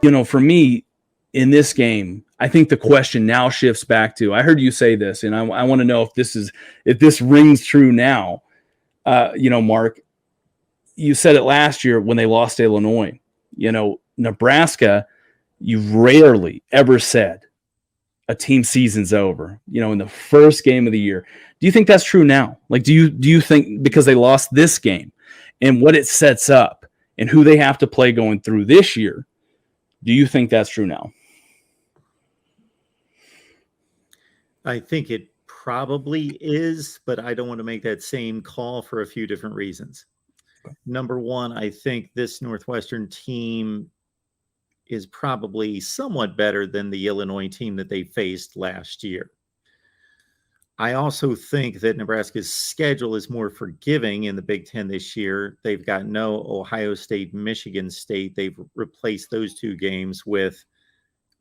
For me in this game, I think the question now shifts back to, I heard you say this, and I want to know if this rings true now. Mark, you said it last year when they lost to Illinois. Nebraska, you've rarely ever said a team season's over, in the first game of the year. Do you think that's true now? Like, do you think because they lost this game and what it sets up and who they have to play going through this year, do you think that's true now? I think it probably is, but I don't want to make that same call for a few different reasons. Number one, I think this Northwestern team is probably somewhat better than the Illinois team that they faced last year. I also think that Nebraska's schedule is more forgiving in the Big Ten this year. They've got no Ohio State, Michigan State. They've replaced those two games with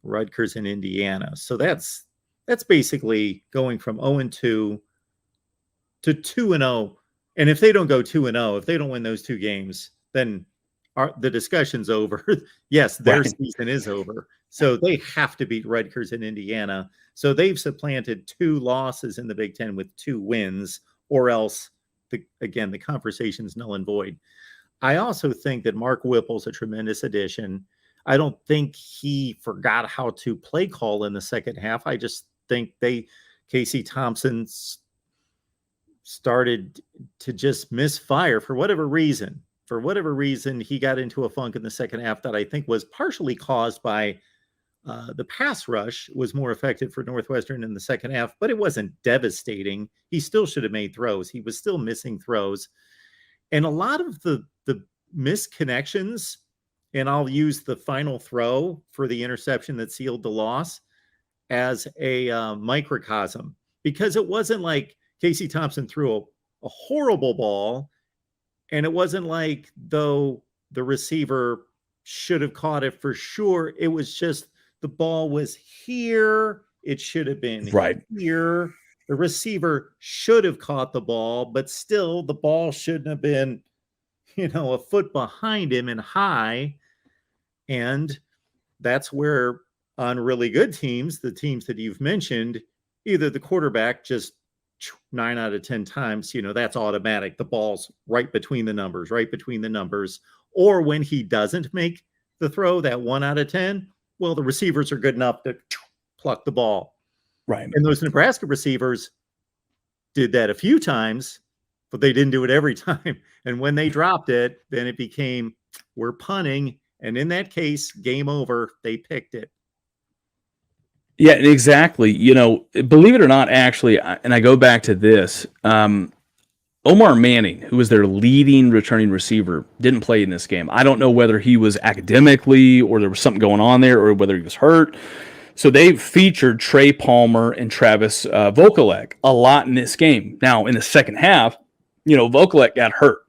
Rutgers and Indiana. So that's basically going from 0-2 to 2-0. And if they don't go 2-0, if they don't win those two games, then the discussion's over. Yes, their season is over. So they have to beat Rutgers and Indiana. So they've supplanted 2 losses in the Big Ten with 2 wins, or else, the conversation's null and void. I also think that Mark Whipple's a tremendous addition. I don't think he forgot how to play call in the second half. I just think Casey Thompson started to just misfire for whatever reason. For whatever reason, he got into a funk in the second half that I think was partially caused by the pass rush was more effective for Northwestern in the second half, but it wasn't devastating. He still should have made throws. He was still missing throws. And a lot of the misconnections, and I'll use the final throw for the interception that sealed the loss as a microcosm, because it wasn't like Casey Thompson threw a horrible ball, and it wasn't like though the receiver should have caught it for sure. It was just the ball was here. It should have been here. The receiver should have caught the ball, but still the ball shouldn't have been, a foot behind him and high. And that's where on really good teams, the teams that you've mentioned, either the quarterback just 9 out of 10 times, that's automatic. The ball's right between the numbers. Or when he doesn't make the throw, that 1 out of 10, well, the receivers are good enough to pluck the ball. Right. And those Nebraska receivers did that a few times, but they didn't do it every time. And when they dropped it, then it became, we're punting. And in that case, game over, they picked it. Yeah, exactly. Believe it or not, actually, and I go back to this, Omar Manning, who was their leading returning receiver, didn't play in this game. I don't know whether he was academically or there was something going on there or whether he was hurt. So they featured Trey Palmer and Travis Vokalek a lot in this game. Now, in the second half, Vokalek got hurt.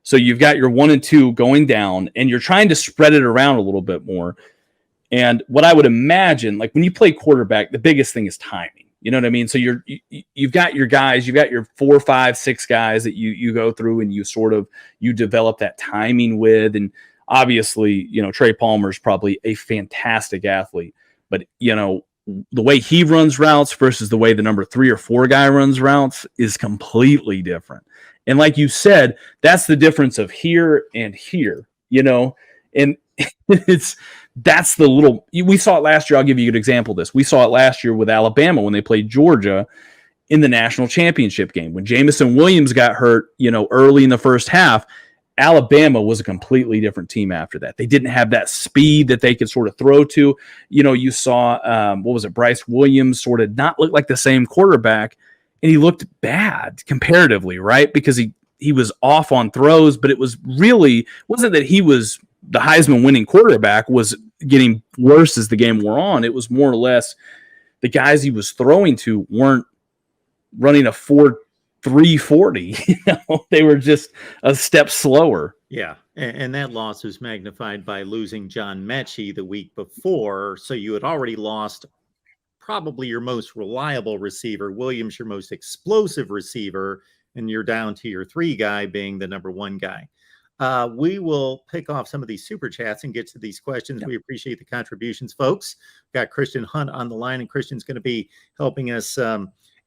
So you've got your 1 and 2 going down, and you're trying to spread it around a little bit more. And what I would imagine, like when you play quarterback, the biggest thing is timing. You know what I mean? So you've got your guys, you've got your 4, 5, 6 guys that you go through and you develop that timing with. And obviously, Trey Palmer is probably a fantastic athlete, but the way he runs routes versus the way the number 3 or 4 guy runs routes is completely different. And like you said, that's the difference of here and here, and that's the little, we saw it last year. I'll give you an example of this. We saw it last year with Alabama when they played Georgia in the national championship game. When Jamison Williams got hurt, early in the first half, Alabama was a completely different team after that. They didn't have that speed that they could sort of throw to. You saw, Bryce Williams sort of not look like the same quarterback, and he looked bad comparatively, right? Because he was off on throws, but it wasn't that he was the Heisman winning quarterback was getting worse as the game wore on. It was more or less the guys he was throwing to weren't running a 4.3 40. They were just a step slower. Yeah. And that loss was magnified by losing John Mechie the week before. So you had already lost probably your most reliable receiver, Williams, your most explosive receiver, and you're down to your 3 guy being the number 1 guy. We will pick off some of these super chats and get to these questions. Yep. We appreciate the contributions, folks. Got Christian Hunt on the line, and Christian's going to be helping us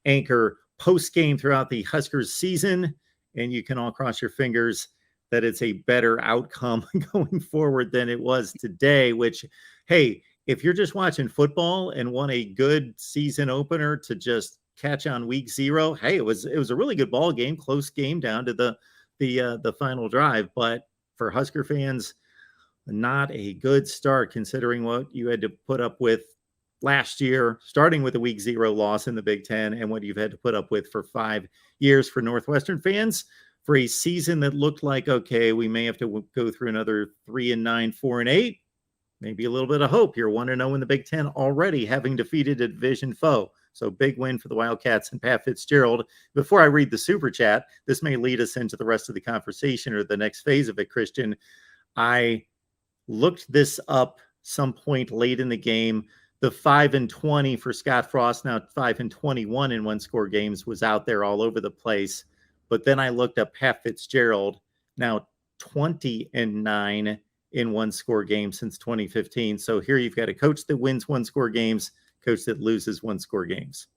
anchor post-game throughout the Huskers season. And you can all cross your fingers that it's a better outcome going forward than it was today, which, hey, if you're just watching football and want a good season opener to just catch on week 0, hey, it was a really good ball game, close game down to the final drive. But for Husker fans, not a good start considering what you had to put up with last year, starting with a week 0 loss in the Big Ten, and what you've had to put up with for 5 years for Northwestern fans, for a season that looked like, okay, we may have to go through another 3-9, 4-8, maybe a little bit of hope. You're 1-0 in the Big Ten already, having defeated a division foe. So big win for the Wildcats and Pat Fitzgerald. Before I read the super chat, this may lead us into the rest of the conversation or the next phase of it, Christian. I looked this up some point late in the game. The 5-20 for Scott Frost, now 5-21 in one-score games, was out there all over the place. But then I looked up Pat Fitzgerald, now 20-9 in one-score games since 2015. So here you've got a coach that wins one-score games, coach that loses one-score games.